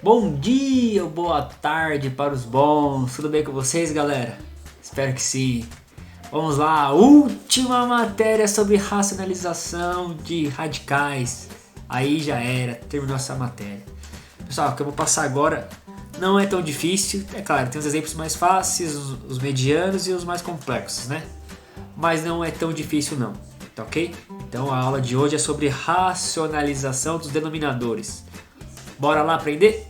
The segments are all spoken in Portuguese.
Bom dia ou boa tarde para os bons, tudo bem com vocês, galera? Espero que sim. Vamos lá, última matéria sobre racionalização de radicais. Aí já era, terminou essa matéria. Pessoal, o que eu vou passar agora não é tão difícil, é claro, tem os exemplos mais fáceis, os medianos e os mais complexos, né? Mas não é tão difícil não, tá ok? Então a aula de hoje é sobre racionalização dos denominadores. Bora lá aprender?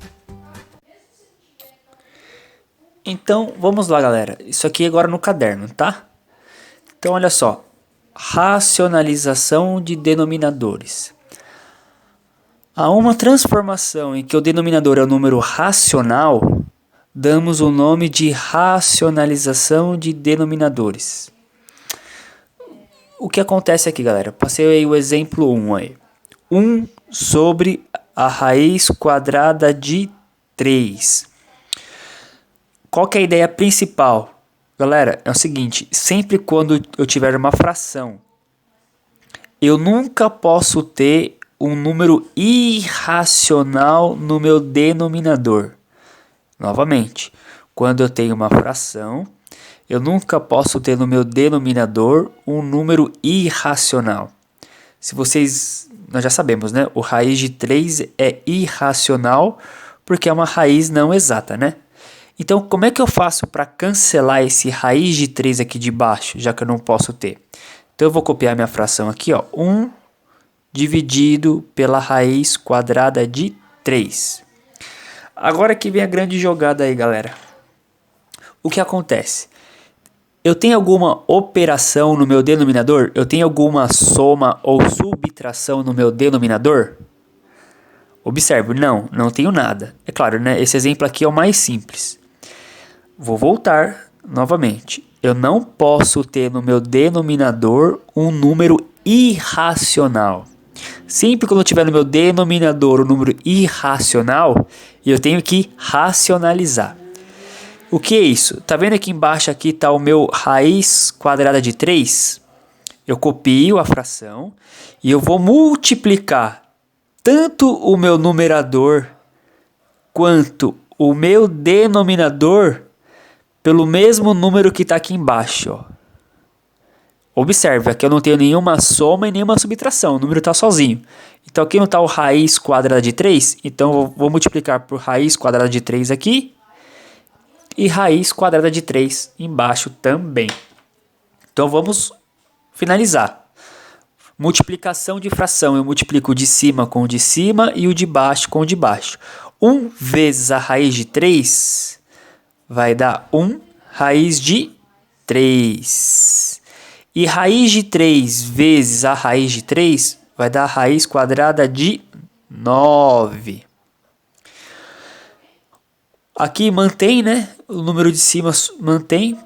Então, vamos lá, galera. Isso aqui agora no caderno, tá? Então, olha só. Racionalização de denominadores. A uma transformação em que o denominador é o número racional, damos o nome de racionalização de denominadores. O que acontece aqui, galera? Passei aí o exemplo 1 aí. 1 sobre a raiz quadrada de 3. Qual que é a ideia principal? Galera, é o seguinte, sempre quando eu tiver uma fração, eu nunca posso ter um número irracional no meu denominador. Novamente, quando eu tenho uma fração, eu nunca posso ter no meu denominador um número irracional. Nós já sabemos, né? O raiz de 3 é irracional porque é uma raiz não exata, né? Então, como é que eu faço para cancelar esse raiz de 3 aqui de baixo, já que eu não posso ter? Então, eu vou copiar minha fração aqui, ó, 1 dividido pela raiz quadrada de 3. Agora que vem a grande jogada aí, galera. O que acontece? Eu tenho alguma operação no meu denominador? Eu tenho alguma soma ou subtração no meu denominador? Observe, não tenho nada. É claro, né? Esse exemplo aqui é o mais simples. Vou voltar novamente. Eu não posso ter no meu denominador um número irracional. Sempre quando eu tiver no meu denominador um número irracional, eu tenho que racionalizar. O que é isso? Tá vendo aqui embaixo aqui tá o meu raiz quadrada de 3? Eu copio a fração e eu vou multiplicar tanto o meu numerador quanto o meu denominador pelo mesmo número que está aqui embaixo. Ó. Observe, aqui eu não tenho nenhuma soma e nenhuma subtração, o número está sozinho. Então aqui não está o raiz quadrada de 3, então eu vou multiplicar por raiz quadrada de 3 aqui e raiz quadrada de 3 embaixo também. Então vamos finalizar. Multiplicação de fração, eu multiplico o de cima com o de cima e o de baixo com o de baixo. 1 vezes a raiz de 3 vai dar 1 raiz de 3. E raiz de 3 vezes a raiz de 3 vai dar a raiz quadrada de 9. Aqui mantém, né? O número de cima mantém.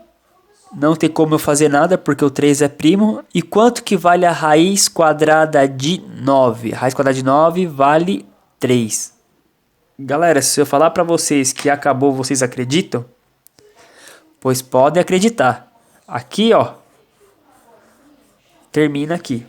Não tem como eu fazer nada porque o 3 é primo. E quanto que vale a raiz quadrada de 9? A raiz quadrada de 9 vale 3. Galera, se eu falar para vocês que acabou, vocês acreditam? Pois podem acreditar. Aqui, ó. Termina aqui.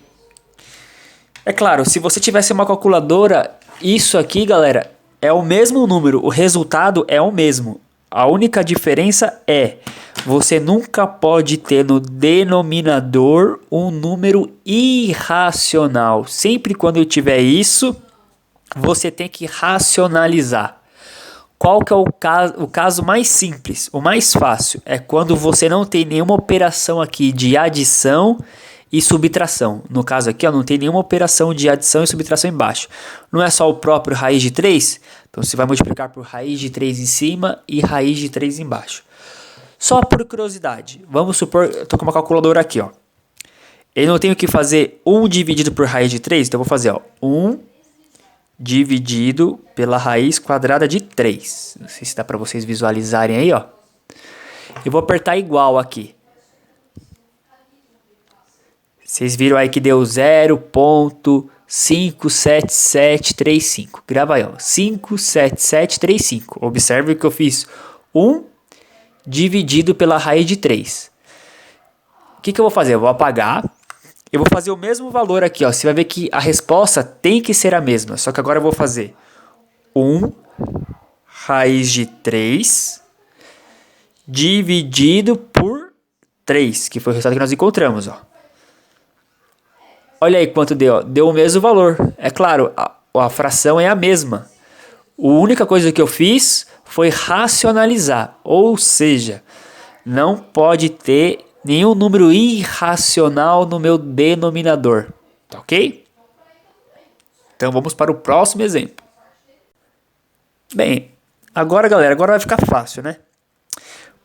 É claro, se você tivesse uma calculadora, isso aqui, galera, é o mesmo número. O resultado é o mesmo. A única diferença é, você nunca pode ter no denominador um número irracional. Sempre quando eu tiver isso, você tem que racionalizar. Qual que é o caso mais simples, o mais fácil? É quando você não tem nenhuma operação aqui de adição e subtração. No caso aqui, ó, não tem nenhuma operação de adição e subtração embaixo. Não é só o próprio raiz de 3? Então você vai multiplicar por raiz de 3 em cima e raiz de 3 embaixo. Só por curiosidade, vamos supor, eu estou com uma calculadora aqui, ó. Eu não tenho que fazer 1 dividido por raiz de 3, então eu vou fazer, ó, 1 dividido pela raiz quadrada de 3. Não sei se dá para vocês visualizarem aí, ó. Eu vou apertar igual aqui. Vocês viram aí que deu 0,57735. Grava aí, ó. 57735. Observe que eu fiz 1 dividido pela raiz de 3. O que eu vou fazer? Eu vou apagar. Eu vou fazer o mesmo valor aqui, ó. Você vai ver que a resposta tem que ser a mesma. Só que agora eu vou fazer 1 raiz de 3 dividido por 3, que foi o resultado que nós encontramos, ó. Olha aí quanto deu, ó. Deu o mesmo valor. É claro, a fração é a mesma. A única coisa que eu fiz foi racionalizar, ou seja, não pode ter nenhum número irracional no meu denominador, tá ok? Então vamos para o próximo exemplo. Bem, agora galera, agora vai ficar fácil, né?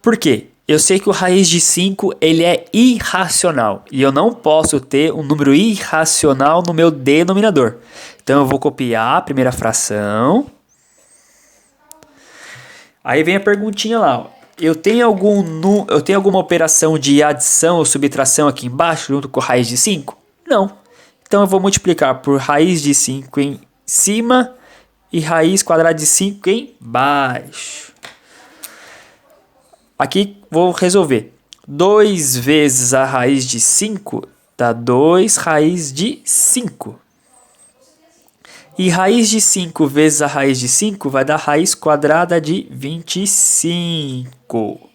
Por quê? Eu sei que o raiz de 5 ele é irracional e eu não posso ter um número irracional no meu denominador. Então eu vou copiar a primeira fração. Aí vem a perguntinha lá, ó. Eu tenho alguma operação de adição ou subtração aqui embaixo junto com raiz de 5? Não. Então eu vou multiplicar por raiz de 5 em cima e raiz quadrada de 5 embaixo. Aqui vou resolver. 2 vezes a raiz de 5 dá 2 raiz de 5. E raiz de 5 vezes a raiz de 5 vai dar raiz quadrada de 25.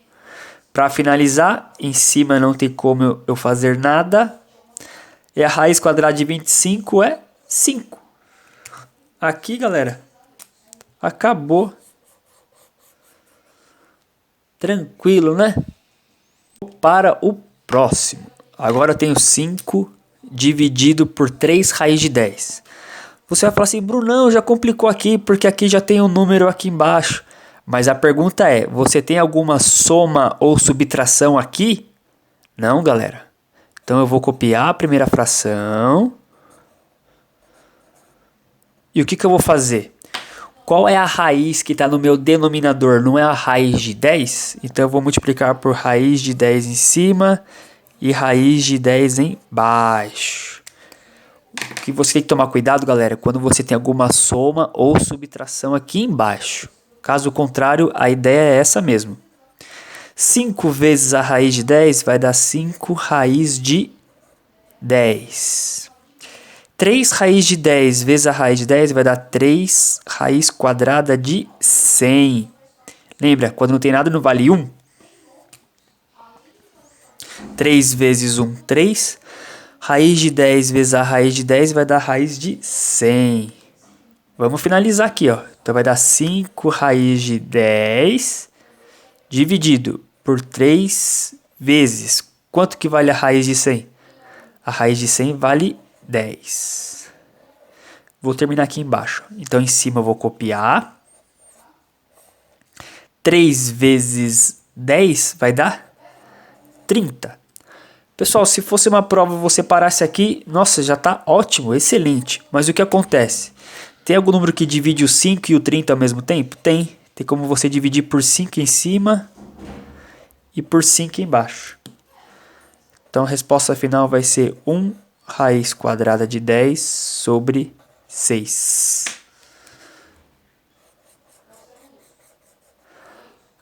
Para finalizar, em cima não tem como eu fazer nada. E a raiz quadrada de 25 é 5. Aqui, galera, acabou. Tranquilo, né? Para o próximo. Agora eu tenho 5 dividido por 3 raiz de 10. Você vai falar assim, Brunão, já complicou aqui, porque aqui já tem um número aqui embaixo. Mas a pergunta é, você tem alguma soma ou subtração aqui? Não, galera. Então eu vou copiar a primeira fração. E o que eu vou fazer? Qual é a raiz que está no meu denominador? Não é a raiz de 10? Então eu vou multiplicar por raiz de 10 em cima e raiz de 10 embaixo. O que você tem que tomar cuidado, galera, quando você tem alguma soma ou subtração aqui embaixo. Caso contrário, a ideia é essa mesmo. 5 vezes a raiz de 10 vai dar 5 raiz de 10. 3 raiz de 10 vezes a raiz de 10 vai dar 3 raiz quadrada de 100. Lembra, quando não tem nada não vale 1. 3 vezes 1, 3. Raiz de 10 vezes a raiz de 10 vai dar raiz de 100. Vamos finalizar aqui, ó. Então vai dar 5 raiz de 10 dividido por 3 vezes. Quanto que vale a raiz de 100? A raiz de 100 vale 10. Vou terminar aqui embaixo. Então em cima eu vou copiar. 3 vezes 10 vai dar 30. Pessoal, se fosse uma prova você parasse aqui, nossa, já está ótimo, excelente. Mas o que acontece? Tem algum número que divide o 5 e o 30 ao mesmo tempo? Tem. Tem como você dividir por 5 em cima e por 5 embaixo. Então a resposta final vai ser 1 raiz quadrada de 10 sobre 6.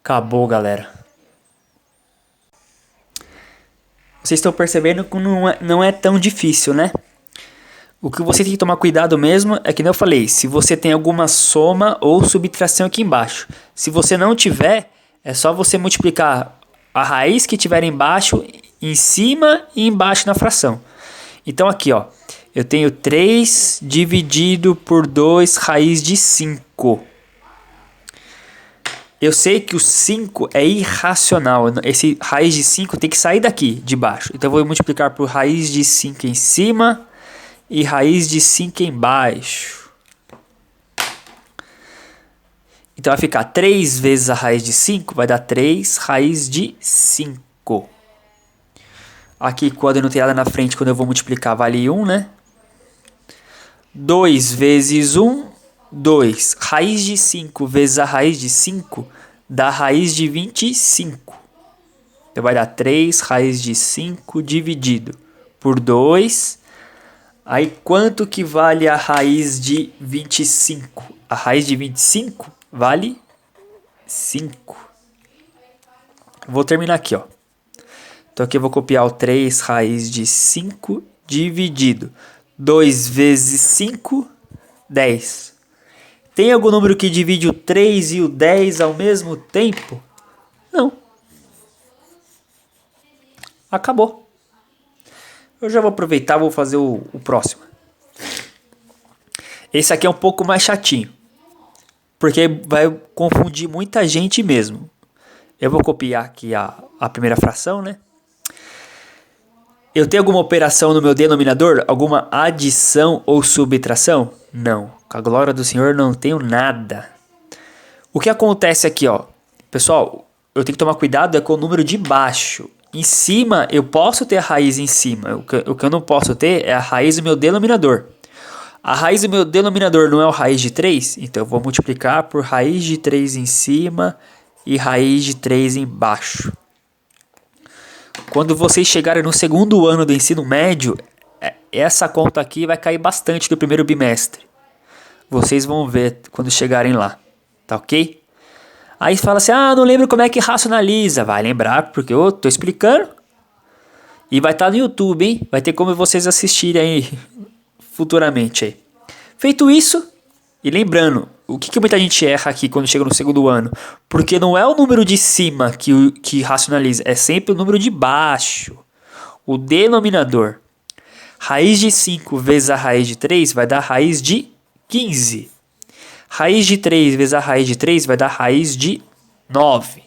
Acabou, galera. Vocês estão percebendo que não é tão difícil, né? O que você tem que tomar cuidado mesmo é que, como eu falei, se você tem alguma soma ou subtração aqui embaixo. Se você não tiver, é só você multiplicar a raiz que tiver embaixo, em cima e embaixo na fração. Então aqui, ó, eu tenho 3 dividido por 2 raiz de 5. Eu sei que o 5 é irracional. Esse raiz de 5 tem que sair daqui, de baixo. Então eu vou multiplicar por raiz de 5 em cima e raiz de 5 embaixo. Então vai ficar 3 vezes a raiz de 5, vai dar 3 raiz de 5. Aqui, quando não tem nada na frente, quando eu vou multiplicar, vale 1, né? 2 vezes 1, 2. Raiz de 5 vezes a raiz de 5 dá raiz de 25. Então vai dar 3 raiz de 5 dividido por 2. Aí quanto que vale a raiz de 25? A raiz de 25 vale 5. Vou terminar aqui, ó. Então aqui eu vou copiar o 3 raiz de 5 dividido. 2 vezes 5, 10. Tem algum número que divide o 3 e o 10 ao mesmo tempo? Não. Acabou. Eu já vou aproveitar e vou fazer o próximo. Esse aqui é um pouco mais chatinho, porque vai confundir muita gente mesmo. Eu vou copiar aqui a primeira fração, né? Eu tenho alguma operação no meu denominador? Alguma adição ou subtração? Não. Com a glória do Senhor não tenho nada. O que acontece aqui, ó? Pessoal, eu tenho que tomar cuidado com o número de baixo. Em cima, eu posso ter a raiz em cima. O que eu não posso ter é a raiz do meu denominador. A raiz do meu denominador não é a raiz de 3? Então eu vou multiplicar por raiz de 3 em cima e raiz de 3 embaixo. Quando vocês chegarem no segundo ano do ensino médio, essa conta aqui vai cair bastante do primeiro bimestre. Vocês vão ver quando chegarem lá, tá ok? Aí fala assim, não lembro como é que racionaliza. Vai lembrar, porque eu tô explicando. E vai estar no YouTube, hein? Vai ter como vocês assistirem aí futuramente aí. Feito isso, e lembrando, o que muita gente erra aqui quando chega no segundo ano? Porque não é o número de cima que racionaliza, é sempre o número de baixo. O denominador. Raiz de 5 vezes a raiz de 3 vai dar raiz de 15. Raiz de 3 vezes a raiz de 3 vai dar raiz de 9.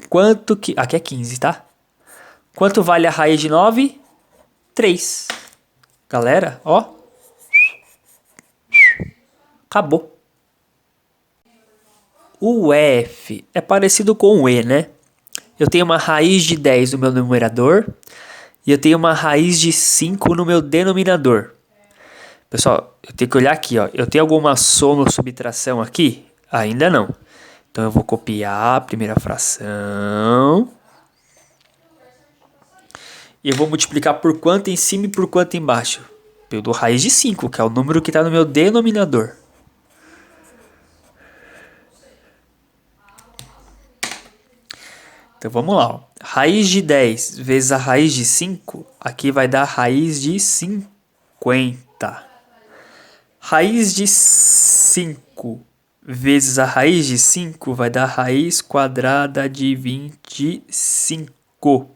Quanto que... Aqui é 15, tá? Quanto vale a raiz de 9? 3. Galera, ó. Acabou. O F é parecido com o E, né? Eu tenho uma raiz de 10 no meu numerador e eu tenho uma raiz de 5 no meu denominador. Pessoal, eu tenho que olhar aqui, ó. Eu tenho alguma soma ou subtração aqui? Ainda não. Então eu vou copiar a primeira fração. E eu vou multiplicar por quanto em cima e por quanto embaixo. Eu dou raiz de 5, que é o número que está no meu denominador. Então vamos lá. Ó. Raiz de 10 vezes a raiz de 5, aqui vai dar raiz de 50. Raiz de 5 vezes a raiz de 5 vai dar raiz quadrada de 25.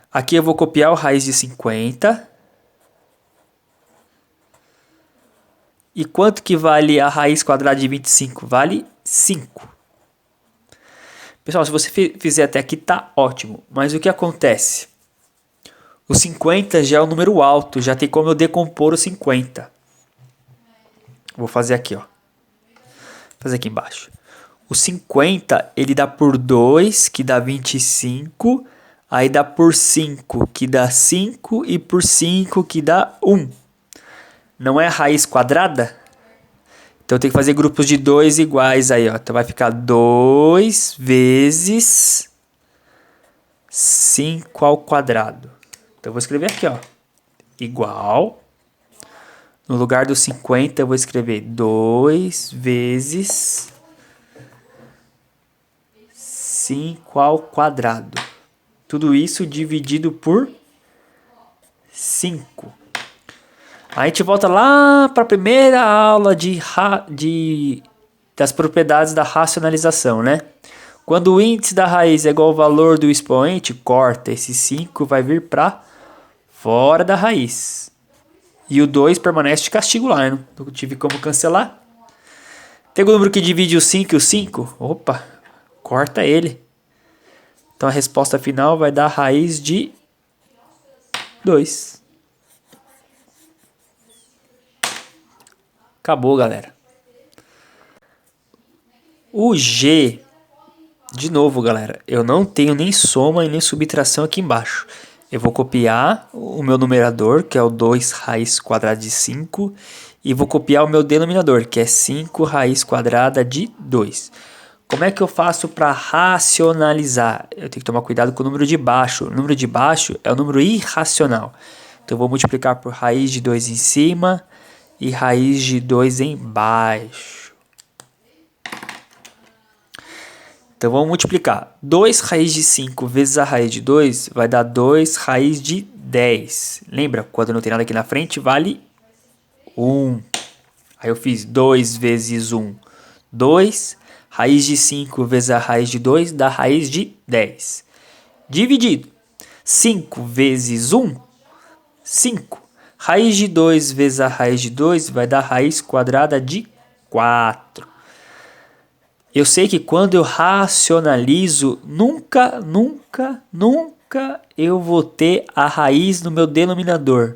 Aqui eu vou copiar o raiz de 50. E quanto que vale a raiz quadrada de 25? Vale 5. Pessoal, se você fizer até aqui, tá ótimo. Mas o que acontece? O 50 já é um número alto, já tem como eu decompor o 50. Vou fazer aqui, ó. Vou fazer aqui embaixo. O 50, ele dá por 2, que dá 25. Aí dá por 5, que dá 5. E por 5, que dá 1. Não é a raiz quadrada? Então eu tenho que fazer grupos de 2 iguais aí, ó. Então vai ficar 2 vezes 5 ao quadrado. Então eu vou escrever aqui, ó. Igual. No lugar do 50 eu vou escrever 2 vezes 5 ao quadrado. Tudo isso dividido por 5. A gente volta lá para a primeira aula das propriedades da racionalização, né? Quando o índice da raiz é igual ao valor do expoente, corta. Esse 5 vai vir para fora da raiz. E o 2 permanece de castigo lá, né? Não tive como cancelar. Tem algum número que divide o 5 e o 5? Opa, corta ele. Então a resposta final vai dar raiz de 2. Acabou, galera. O G, de novo, galera, eu não tenho nem soma e nem subtração aqui embaixo. Eu vou copiar o meu numerador, que é o 2 raiz quadrada de 5, e vou copiar o meu denominador, que é 5 raiz quadrada de 2. Como é que eu faço para racionalizar? Eu tenho que tomar cuidado com o número de baixo. O número de baixo é o número irracional. Então eu vou multiplicar por raiz de 2 em cima e raiz de 2 embaixo. Então vamos multiplicar. 2 raiz de 5 vezes a raiz de 2 vai dar 2 raiz de 10. Lembra? Quando não tem nada aqui na frente, vale 1. Aí eu fiz 2 vezes 1, 2. Raiz de 5 vezes a raiz de 2 dá raiz de 10. Dividido. 5 vezes 1, 5. Raiz de 2 vezes a raiz de 2 vai dar raiz quadrada de 4. Eu sei que quando eu racionalizo, nunca eu vou ter a raiz no meu denominador.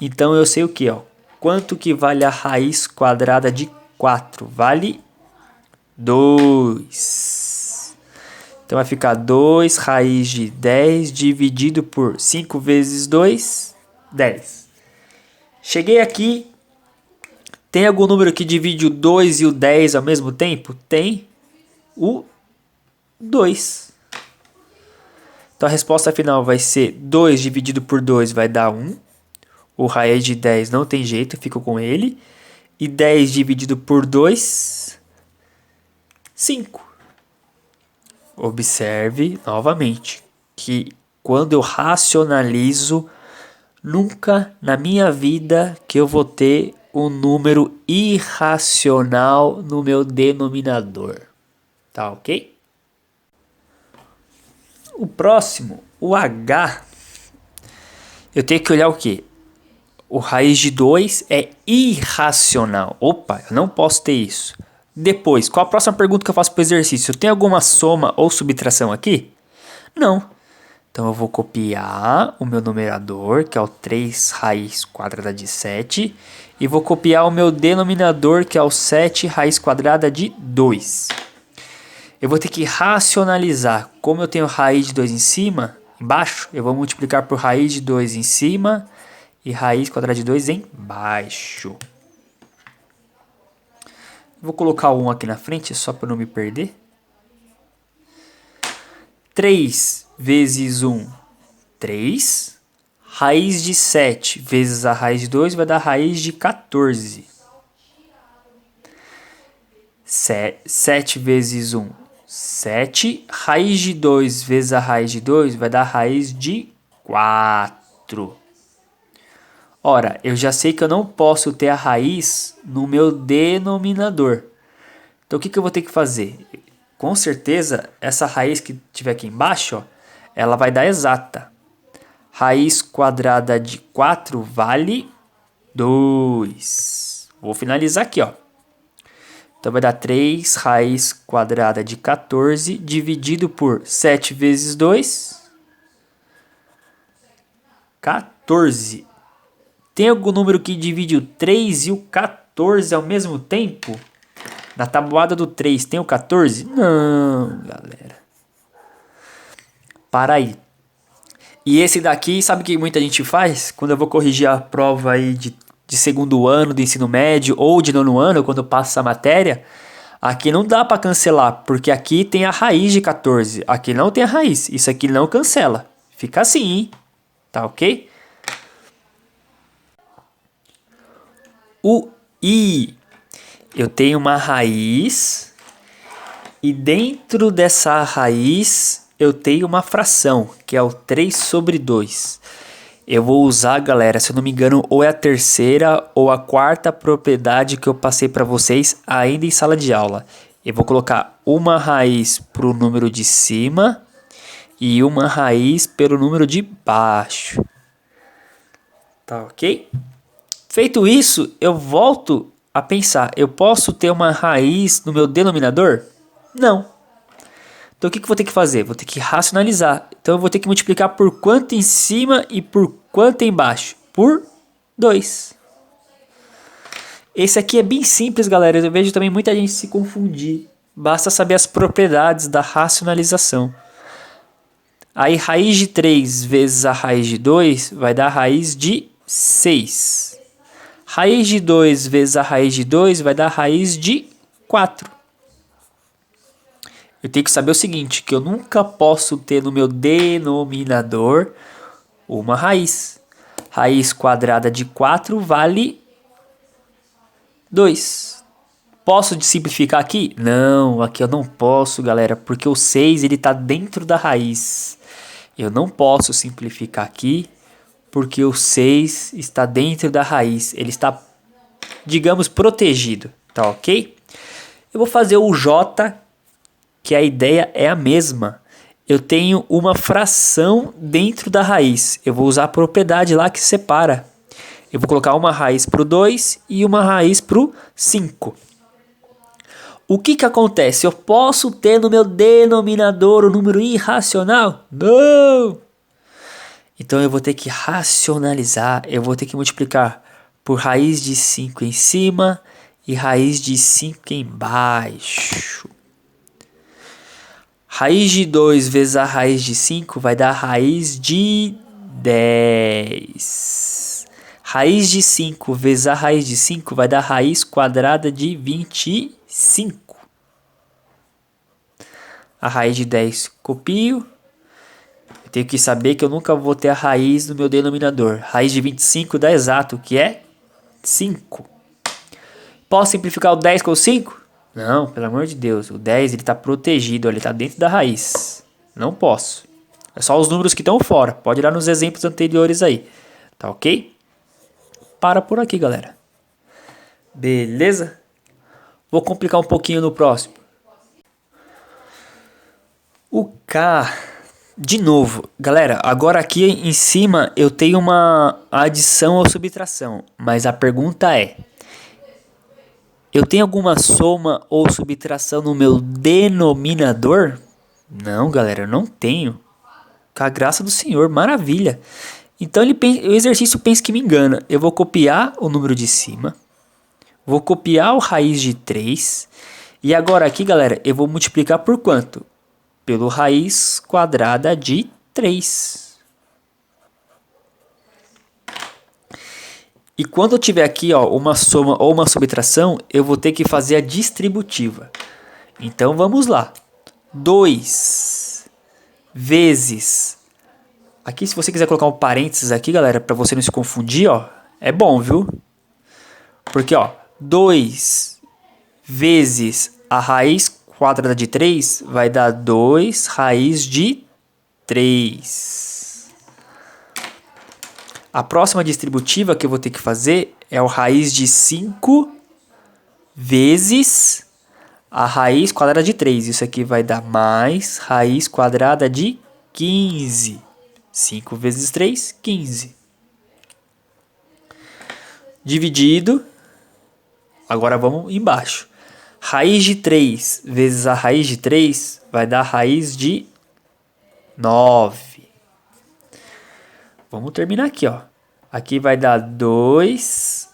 Então eu sei o que, ó? Quanto que vale a raiz quadrada de 4? Vale 2. Então vai ficar 2 raiz de 10 dividido por 5 vezes 2, 10. Cheguei aqui. Tem algum número que divide o 2 e o 10 ao mesmo tempo? Tem o 2. Então a resposta final vai ser 2 dividido por 2 vai dar 1. O raiz de 10 não tem jeito, eu fico com ele. E 10 dividido por 2, 5. Observe novamente que quando eu racionalizo, nunca na minha vida que eu vou ter um número irracional no meu denominador. Tá ok? O próximo, o H, eu tenho que olhar o quê? O raiz de 2 é irracional. Opa, eu não posso ter isso. Depois, qual a próxima pergunta que eu faço para o exercício? Tem alguma soma ou subtração aqui? Não. Então eu vou copiar o meu numerador, que é o 3 raiz quadrada de 7. E vou copiar o meu denominador, que é o 7 raiz quadrada de 2. Eu vou ter que racionalizar. Como eu tenho raiz de 2 em cima, embaixo, eu vou multiplicar por raiz de 2 em cima e raiz quadrada de 2 embaixo. Vou colocar o 1 aqui na frente, só para não me perder. 3 vezes 1, 3. Raiz de 7 vezes a raiz de 2 vai dar raiz de 14. 7 vezes 1, 7. Raiz de 2 vezes a raiz de 2 vai dar raiz de 4. Ora, eu já sei que eu não posso ter a raiz no meu denominador. Então o que eu vou ter que fazer? Com certeza, essa raiz que tiver aqui embaixo, ó, ela vai dar exata. Raiz quadrada de 4 vale 2. Vou finalizar aqui, ó. Então vai dar 3 raiz quadrada de 14 dividido por 7 vezes 2. 14. Tem algum número que divide o 3 e o 14 ao mesmo tempo? Na tabuada do 3 tem o 14? Não, galera. Para aí. E esse daqui, sabe o que muita gente faz? Quando eu vou corrigir a prova aí de segundo ano do ensino médio ou de nono ano, quando eu passo essa matéria, aqui não dá para cancelar, porque aqui tem a raiz de 14. Aqui não tem a raiz. Isso aqui não cancela. Fica assim, hein? Tá ok? O I. Eu tenho uma raiz e dentro dessa raiz eu tenho uma fração, que é o 3 sobre 2. Eu vou usar, galera, se eu não me engano, ou é a terceira ou a quarta propriedade que eu passei para vocês ainda em sala de aula. Eu vou colocar uma raiz para o número de cima e uma raiz pelo número de baixo. Tá ok? Feito isso, eu volto a pensar, eu posso ter uma raiz no meu denominador? Não. Então o que eu vou ter que fazer? Vou ter que racionalizar. Então eu vou ter que multiplicar por quanto em cima e por quanto embaixo? Por 2. Esse aqui é bem simples, galera. Eu vejo também muita gente se confundir. Basta saber as propriedades da racionalização. Aí raiz de 3 vezes a raiz de 2 vai dar raiz de 6. Raiz de 2 vezes a raiz de 2 vai dar raiz de 4. Eu tenho que saber o seguinte, que eu nunca posso ter no meu denominador uma raiz. Raiz quadrada de 4 vale 2. Posso simplificar aqui? Não, aqui eu não posso, galera, porque o 6 ele está dentro da raiz. Eu não posso simplificar aqui, porque o 6 está dentro da raiz. Ele está digamos, protegido, tá ok? Eu vou fazer o J, que a ideia é a mesma. Eu tenho uma fração dentro da raiz. Eu vou usar a propriedade lá que separa. Eu vou colocar uma raiz para o 2 e uma raiz para o 5. O que acontece? Eu posso ter no meu denominador o número irracional? Não! Então eu vou ter que racionalizar. Eu vou ter que multiplicar por raiz de 5 em cima e raiz de 5 embaixo. Raiz de 2 vezes a raiz de 5 vai dar raiz de 10. Raiz de 5 vezes a raiz de 5 vai dar raiz quadrada de 25. A raiz de 10 copio. Eu tenho que saber que eu nunca vou ter a raiz no meu denominador. Raiz de 25 dá exato, que é 5. Posso simplificar o 10 com o 5? Não, pelo amor de Deus. O 10 ele está protegido, ele está dentro da raiz. Não posso. É só os números que estão fora. Pode ir lá nos exemplos anteriores aí. Tá ok? Para por aqui, galera. Beleza? Vou complicar um pouquinho no próximo. O K, de novo, galera, agora aqui em cima eu tenho uma adição ou subtração, mas a pergunta é: eu tenho alguma soma ou subtração no meu denominador? Não, galera, eu não tenho. Com a graça do Senhor, maravilha. Então o exercício pensa que me engana. Eu vou copiar o número de cima, vou copiar o raiz de 3, e agora aqui, galera, eu vou multiplicar por quanto? Pelo raiz quadrada de 3. E quando eu tiver aqui ó, uma soma ou uma subtração, eu vou ter que fazer a distributiva. Então vamos lá. 2 vezes... Aqui se você quiser colocar um parênteses aqui, galera, para você não se confundir, ó, é bom, viu? Porque ó, 2 vezes a raiz quadrada de 3 vai dar 2 raiz de 3. A próxima distributiva que eu vou ter que fazer é o raiz de 5 vezes a raiz quadrada de 3. Isso aqui vai dar mais raiz quadrada de 15. 5 vezes 3, 15. Dividido. Agora vamos embaixo. Raiz de 3 vezes a raiz de 3 vai dar raiz de 9. Vamos terminar aqui, ó. Aqui vai dar 2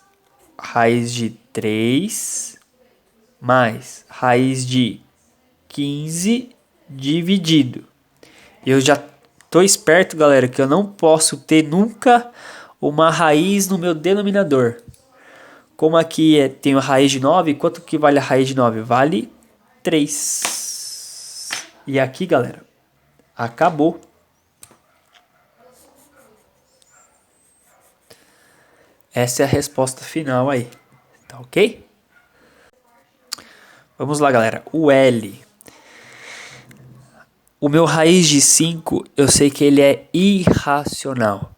raiz de 3 mais raiz de 15 dividido. Eu já tô esperto, galera, que eu não posso ter nunca uma raiz no meu denominador. Como aqui tenho a raiz de 9, quanto que vale a raiz de 9? Vale 3. E aqui, galera, acabou. Essa é a resposta final aí, tá ok? Vamos lá, galera. O L. O meu raiz de 5, eu sei que ele é irracional.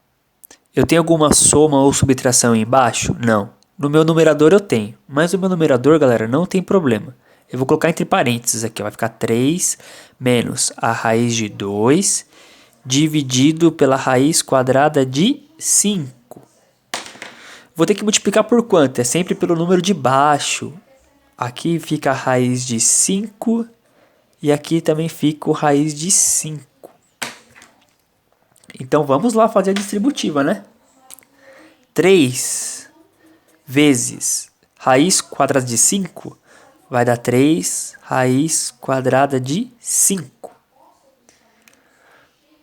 Eu tenho alguma soma ou subtração embaixo? Não. No meu numerador eu tenho, mas o meu numerador, galera, não tem problema. Eu vou colocar entre parênteses aqui, ó, vai ficar 3 menos a raiz de 2 dividido pela raiz quadrada de 5. Vou ter que multiplicar por quanto? É sempre pelo número de baixo. Aqui fica a raiz de 5 e aqui também fica o raiz de 5. Então vamos lá fazer a distributiva, né? 3 vezes raiz quadrada de 5 vai dar 3 raiz quadrada de 5.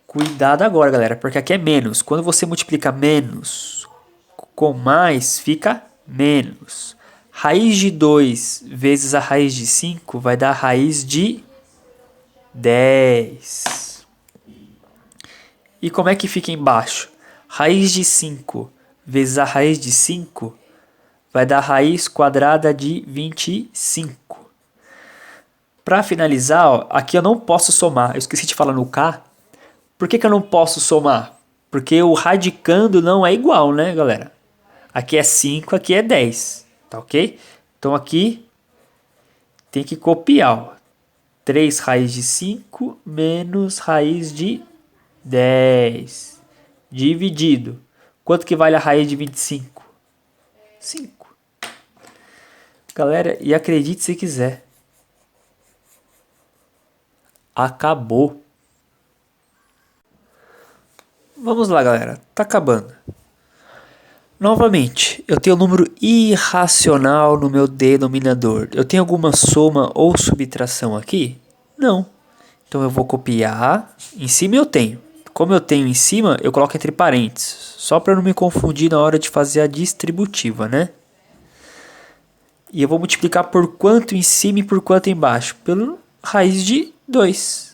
Cuidado agora, galera, porque aqui é menos. Quando você multiplica menos com mais, fica menos. Raiz de 2 vezes a raiz de 5 vai dar raiz de 10. E como é que fica embaixo? Raiz de 5 vezes a raiz de 5 vai dar raiz quadrada de 25. Para finalizar, ó, aqui eu não posso somar. Eu esqueci de falar no K. Por que eu não posso somar? Porque o radicando não é igual, né, galera? Aqui é 5, aqui é 10. Tá ok? Então aqui tem que copiar, ó. 3 raiz de 5 menos raiz de 10 dividido. Quanto que vale a raiz de 25? 5. Galera, e acredite se quiser, acabou. Vamos lá, galera. Tá acabando. Novamente, eu tenho um número irracional no meu denominador. Eu tenho alguma soma ou subtração aqui? Não. Então eu vou copiar. Em cima eu tenho. Como eu tenho em cima, eu coloco entre parênteses. Só para não me confundir na hora de fazer a distributiva, né? E eu vou multiplicar por quanto em cima e por quanto embaixo? Pelo raiz de 2.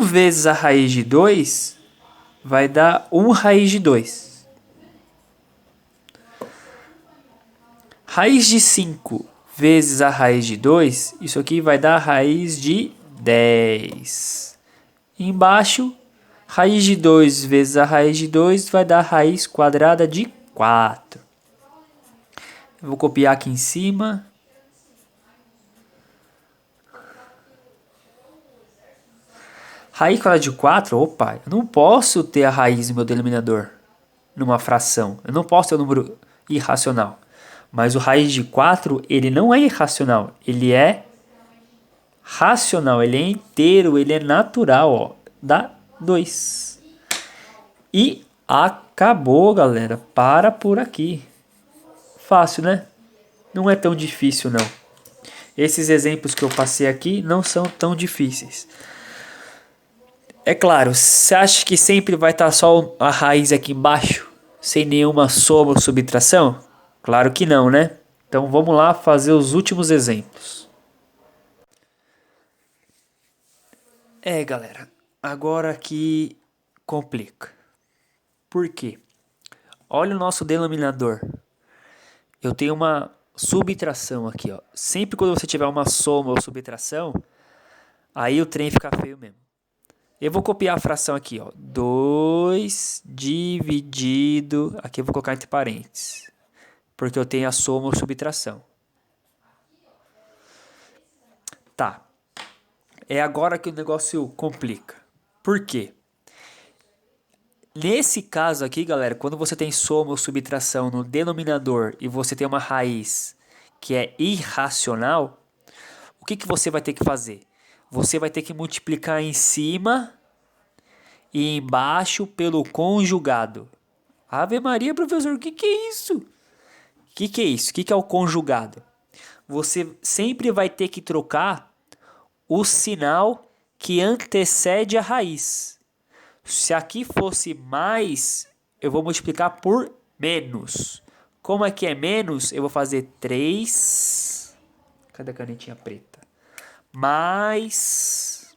Vezes a raiz de 2 vai dar raiz de 2. Raiz de 5 vezes a raiz de 2, isso aqui vai dar raiz de 10. Embaixo, raiz de 2 vezes a raiz de 2 vai dar raiz quadrada de 4. Eu vou copiar aqui em cima. Raiz quadrada de 4, opa, eu não posso ter a raiz no meu denominador, numa fração. Eu não posso ter um número irracional. Mas o raiz de 4, ele não é irracional, ele é racional, ele é inteiro, ele é natural, ó, dá 2. E acabou, galera, para por aqui. Fácil, né? Não é tão difícil, não. Esses exemplos que eu passei aqui não são tão difíceis. É claro, você acha que sempre vai estar só a raiz aqui embaixo, sem nenhuma soma ou subtração? Claro que não, né? Então vamos lá fazer os últimos exemplos. Galera, agora aqui complica. Por quê? Olha o nosso denominador. Eu tenho uma subtração aqui, ó. Sempre quando você tiver uma soma ou subtração, aí o trem fica feio mesmo. Eu vou copiar a fração aqui, ó. 2 dividido... Aqui eu vou colocar entre parênteses, porque eu tenho a soma ou subtração. Tá. É agora que o negócio complica. Por quê? Nesse caso aqui, galera, quando você tem soma ou subtração no denominador e você tem uma raiz que é irracional, o que você vai ter que fazer? Você vai ter que multiplicar em cima e embaixo pelo conjugado. Ave Maria, professor, o que é isso? O que é isso? O que é o conjugado? Você sempre vai ter que trocar o sinal que antecede a raiz. Se aqui fosse mais, eu vou multiplicar por menos. Como aqui é menos, eu vou fazer 3. Cadê a canetinha preta? Mais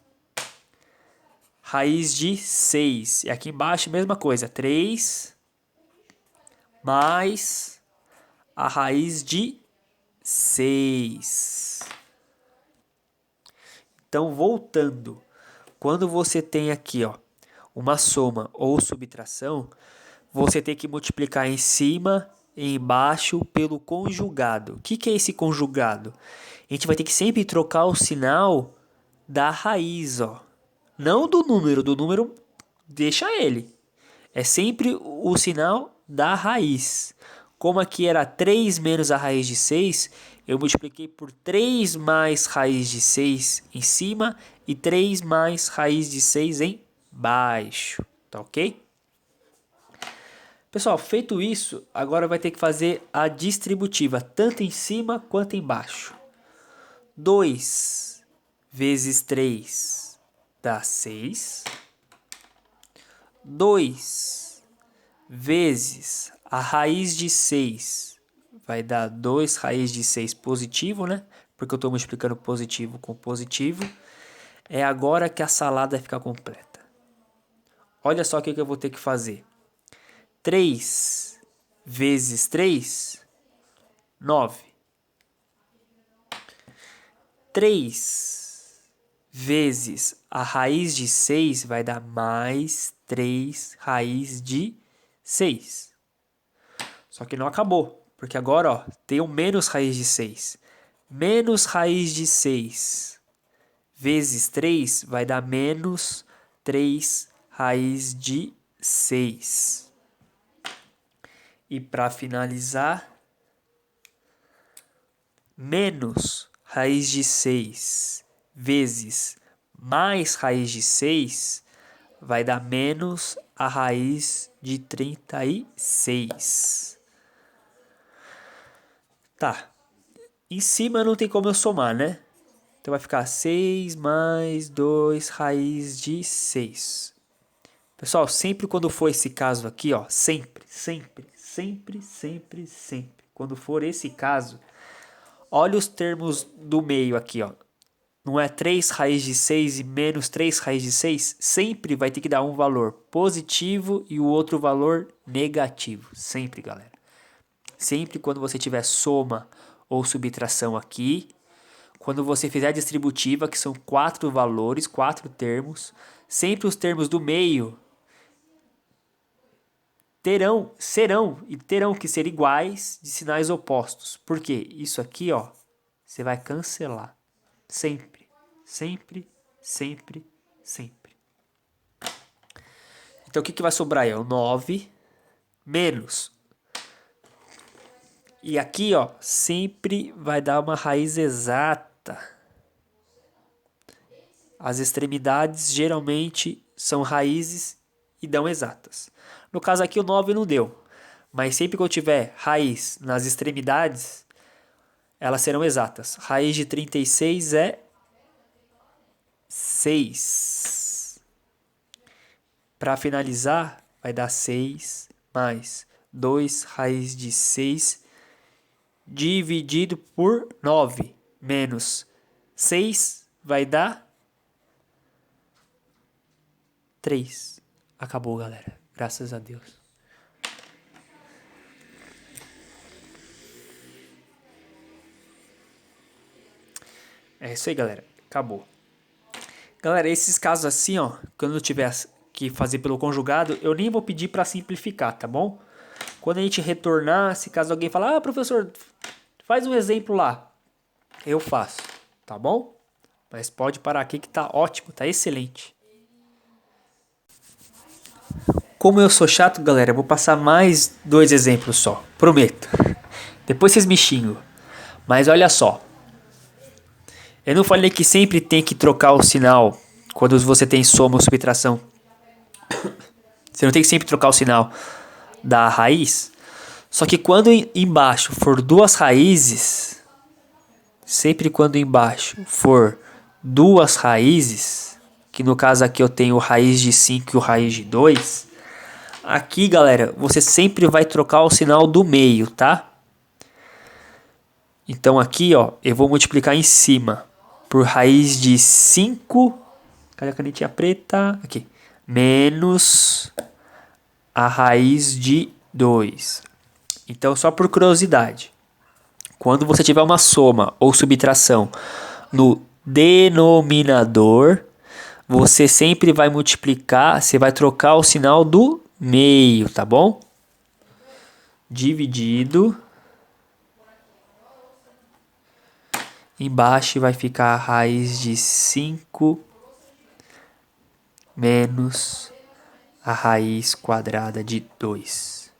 raiz de 6. E aqui embaixo, mesma coisa. 3 mais a raiz de 6. Então, voltando. Quando você tem aqui, ó, uma soma ou subtração, você tem que multiplicar em cima e embaixo pelo conjugado. O que é esse conjugado? A gente vai ter que sempre trocar o sinal da raiz, ó. Não do número deixa ele. É sempre o sinal da raiz. Como aqui era 3 menos a raiz de 6, eu multipliquei por 3 mais raiz de 6 em cima e 3 mais raiz de 6 embaixo. Tá ok? Pessoal, feito isso, agora vai ter que fazer a distributiva, tanto em cima quanto embaixo. 2 vezes 3 dá 6. 2 vezes a raiz de 6 vai dar 2 raiz de 6 positivo, né? Porque eu estou multiplicando positivo com positivo. É agora que a salada vai ficar completa. Olha só o que eu vou ter que fazer. 3 vezes 3, 9. 3 vezes a raiz de 6 vai dar mais 3 raiz de 6. Só que não acabou, porque agora ó, tem um menos raiz de 6. Menos raiz de 6 vezes 3 vai dar menos 3 raiz de 6. E para finalizar, menos raiz de 6 vezes mais raiz de 6 vai dar menos a raiz de 36. Tá. Em cima não tem como eu somar, né? Então vai ficar 6 mais 2 raiz de 6. Pessoal, sempre quando for esse caso aqui, ó, sempre. Quando for esse caso, olha os termos do meio aqui, ó. Não é 3 raiz de 6 e menos 3 raiz de 6? Sempre vai ter que dar um valor positivo e o outro valor negativo. Sempre, galera. Sempre quando você tiver soma ou subtração aqui, quando você fizer a distributiva, que são 4 valores, 4 termos, sempre os termos do meio terão que ser iguais de sinais opostos. Por quê? Isso aqui, ó, você vai cancelar. Sempre. Então o que vai sobrar aí? O 9 menos. E aqui, ó, sempre vai dar uma raiz exata. As extremidades geralmente são raízes e dão exatas. No caso aqui o 9 não deu. Mas sempre que eu tiver raiz nas extremidades, elas serão exatas. Raiz de 36 é 6. Para finalizar, vai dar 6 mais 2 raiz de 6 dividido por 9 menos 6 vai dar 3. Acabou, galera. Graças a Deus. É isso aí, galera. Acabou. Galera, esses casos assim, ó, quando eu tiver que fazer pelo conjugado, eu nem vou pedir para simplificar, tá bom? Quando a gente retornar, se caso alguém falar, ah, professor, faz um exemplo lá, eu faço, tá bom? Mas pode parar aqui que tá ótimo, tá excelente. Como eu sou chato, galera, eu vou passar mais 2 exemplos só, prometo. Depois vocês me xingam. Mas olha só. Eu não falei que sempre tem que trocar o sinal quando você tem soma ou subtração. Você não tem que sempre trocar o sinal da raiz. Só que quando embaixo for duas raízes, sempre quando embaixo for duas raízes, que no caso aqui eu tenho raiz de 5 e o raiz de 2, aqui, galera, você sempre vai trocar o sinal do meio, tá? Então aqui, ó, eu vou multiplicar em cima por raiz de 5, cadê a canetinha preta? Aqui, menos a raiz de 2. Então, só por curiosidade, quando você tiver uma soma ou subtração no denominador, você sempre vai multiplicar, você vai trocar o sinal do meio, tá bom? Dividido. Embaixo vai ficar a raiz de 5 menos a raiz quadrada de 2.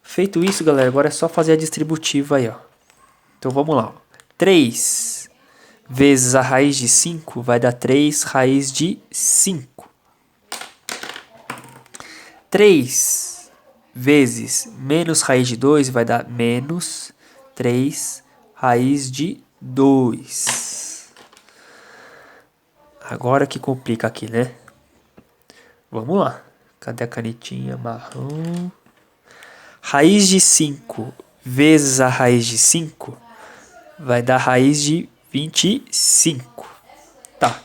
Feito isso, galera, agora é só fazer a distributiva aí, ó. Então vamos lá. 3 vezes a raiz de 5 vai dar 3 raiz de 5. 3 vezes menos raiz de 2 vai dar menos 3 raiz de 2. Agora que complica aqui, né? Vamos lá. Cadê a canetinha marrom? Raiz de 5 vezes a raiz de 5 vai dar raiz de 25. Tá.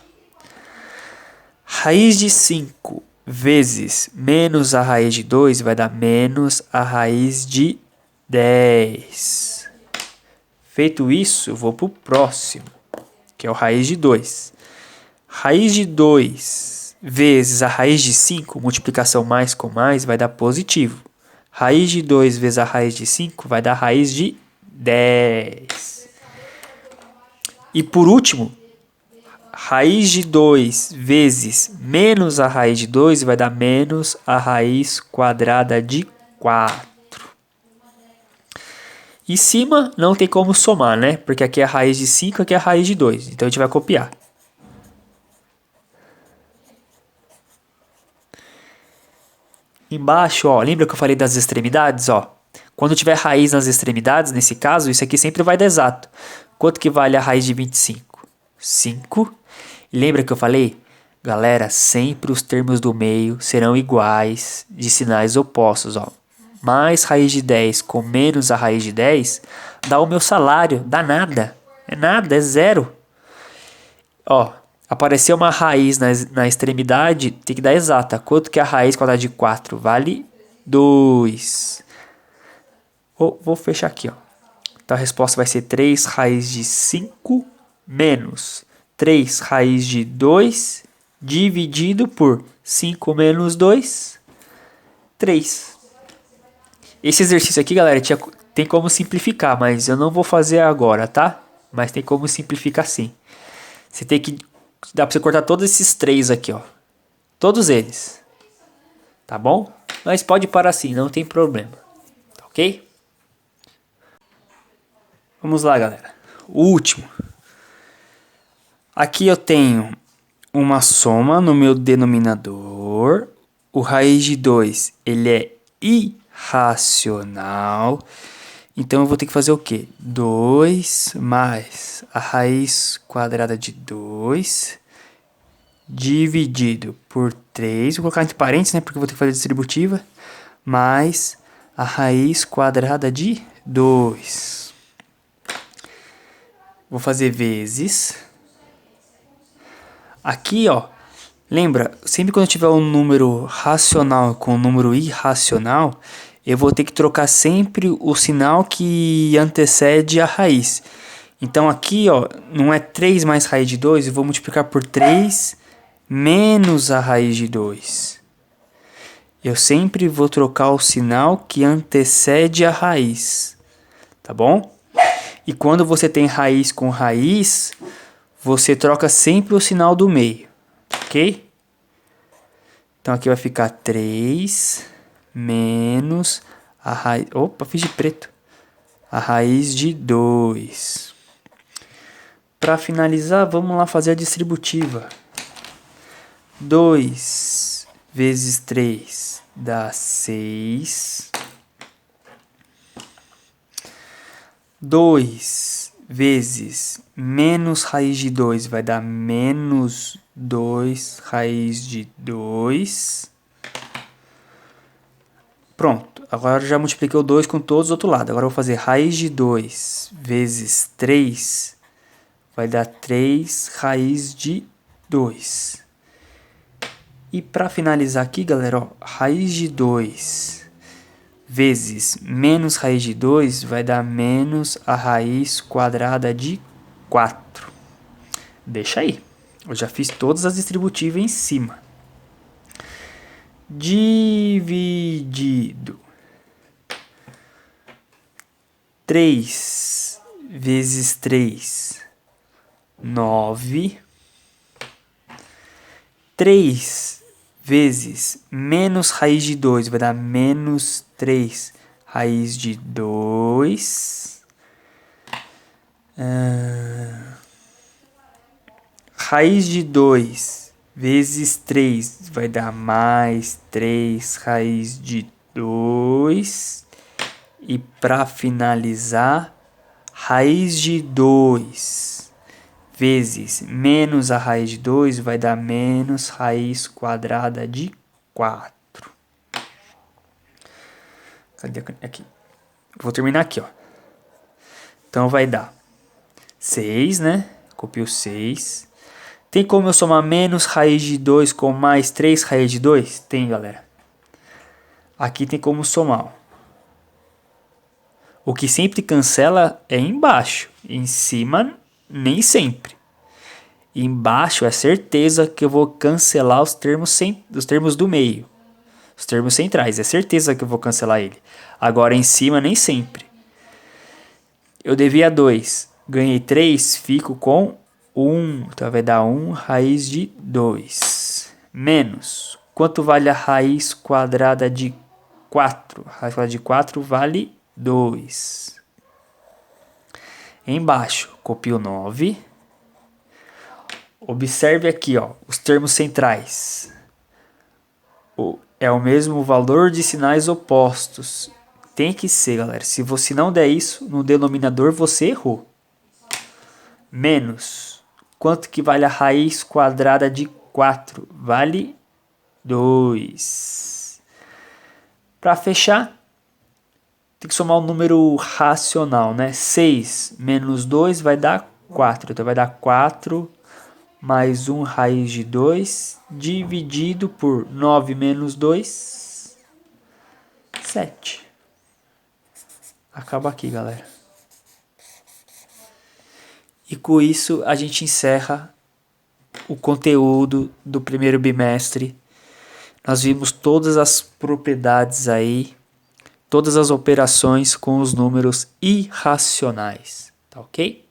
Raiz de 5 vezes menos a raiz de 2 vai dar menos a raiz de 10. Feito isso, eu vou pro próximo. que é o raiz de 2. Raiz de 2 vezes a raiz de 5, multiplicação mais com mais, vai dar positivo. Raiz de 2 vezes a raiz de 5 vai dar raiz de 10. E por último, raiz de 2 vezes menos a raiz de 2 vai dar menos a raiz quadrada de 4. Em cima não tem como somar, né? Porque aqui é a raiz de 5, aqui é a raiz de 2. Então a gente vai copiar. Embaixo, ó, lembra que eu falei das extremidades, ó? Quando tiver raiz nas extremidades, nesse caso, isso aqui sempre vai dar exato. Quanto que vale a raiz de 25? 5. E lembra que eu falei? Galera, sempre os termos do meio serão iguais de sinais opostos, ó. Mais raiz de 10 com menos a raiz de 10 dá o meu salário, dá nada. É nada, é zero. Ó, apareceu uma raiz na extremidade, tem que dar exata. Quanto que é a raiz quadrada de 4? Vale 2. Vou fechar aqui, ó. Então a resposta vai ser 3 raiz de 5 menos 3 raiz de 2 dividido por 5 menos 2, 3. Esse exercício aqui, galera, tem como simplificar, mas eu não vou fazer agora, tá? Mas tem como simplificar sim. Você tem que... Dá pra você cortar todos esses 3 aqui, ó. Todos eles. Tá bom? Mas pode parar assim, não tem problema. Tá ok? Vamos lá, galera. O último. Aqui eu tenho uma soma no meu denominador. O raiz de 2, ele é irracional. Então eu vou ter que fazer o quê? 2 mais a raiz quadrada de 2 dividido por 3. Vou colocar entre parênteses, né? Porque eu vou ter que fazer distributiva. Mais a raiz quadrada de 2. Vou fazer vezes. Aqui, ó. Lembra, sempre quando eu tiver um número racional com um número irracional, eu vou ter que trocar sempre o sinal que antecede a raiz. Então aqui, ó, não é 3 mais raiz de 2, eu vou multiplicar por 3 menos a raiz de 2. Eu sempre vou trocar o sinal que antecede a raiz, tá bom? E quando você tem raiz com raiz, você troca sempre o sinal do meio, ok? Então aqui vai ficar 3 menos a raiz... Opa, fiz de preto. A raiz de 2. Para finalizar, vamos lá fazer a distributiva. 2 vezes 3 dá 6. 2 vezes menos raiz de 2 vai dar menos 2 raiz de 2. Pronto, agora já multipliquei o 2 com todos do outro lado. Agora eu vou fazer raiz de 2 vezes 3 vai dar 3 raiz de 2. E para finalizar aqui, galera, ó, raiz de 2 vezes menos raiz de 2 vai dar menos a raiz quadrada de 4. Deixa aí. Eu já fiz todas as distributivas em cima. Dividido. 3 vezes 3, 9. 3 vezes menos raiz de 2 vai dar menos 3 raiz de 2. Raiz de 2 vezes 3 vai dar mais 3 raiz de 2. E para finalizar, raiz de 2 vezes menos a raiz de 2 vai dar menos raiz quadrada de 4. Cadê aqui? Vou terminar aqui, ó. Então vai dar 6, né? Copio 6. Tem como eu somar menos raiz de 2 com mais 3 raiz de 2? Tem, galera. Aqui tem como somar, ó. O que sempre cancela é embaixo. Em cima, nem sempre. E embaixo é certeza que eu vou cancelar os termos do meio. Os termos centrais, é certeza que eu vou cancelar ele. Agora em cima nem sempre. Eu devia 2, ganhei 3, fico com 1. Então vai dar 1 raiz de 2. Menos, quanto vale a raiz quadrada de 4? A raiz quadrada de 4 vale 2. Embaixo, copio 9. Observe aqui, ó, os termos centrais. É o mesmo valor de sinais opostos. Tem que ser, galera. Se você não der isso no denominador, você errou. Menos. Quanto que vale a raiz quadrada de 4? Vale 2. Para fechar, tem que somar um número racional, né? 6 menos 2 vai dar 4. Então vai dar 4 mais 1 raiz de 2 dividido por 9 menos 2, 7. Acaba aqui, galera. E com isso a gente encerra o conteúdo do primeiro bimestre. Nós vimos todas as propriedades aí, todas as operações com os números irracionais, tá ok?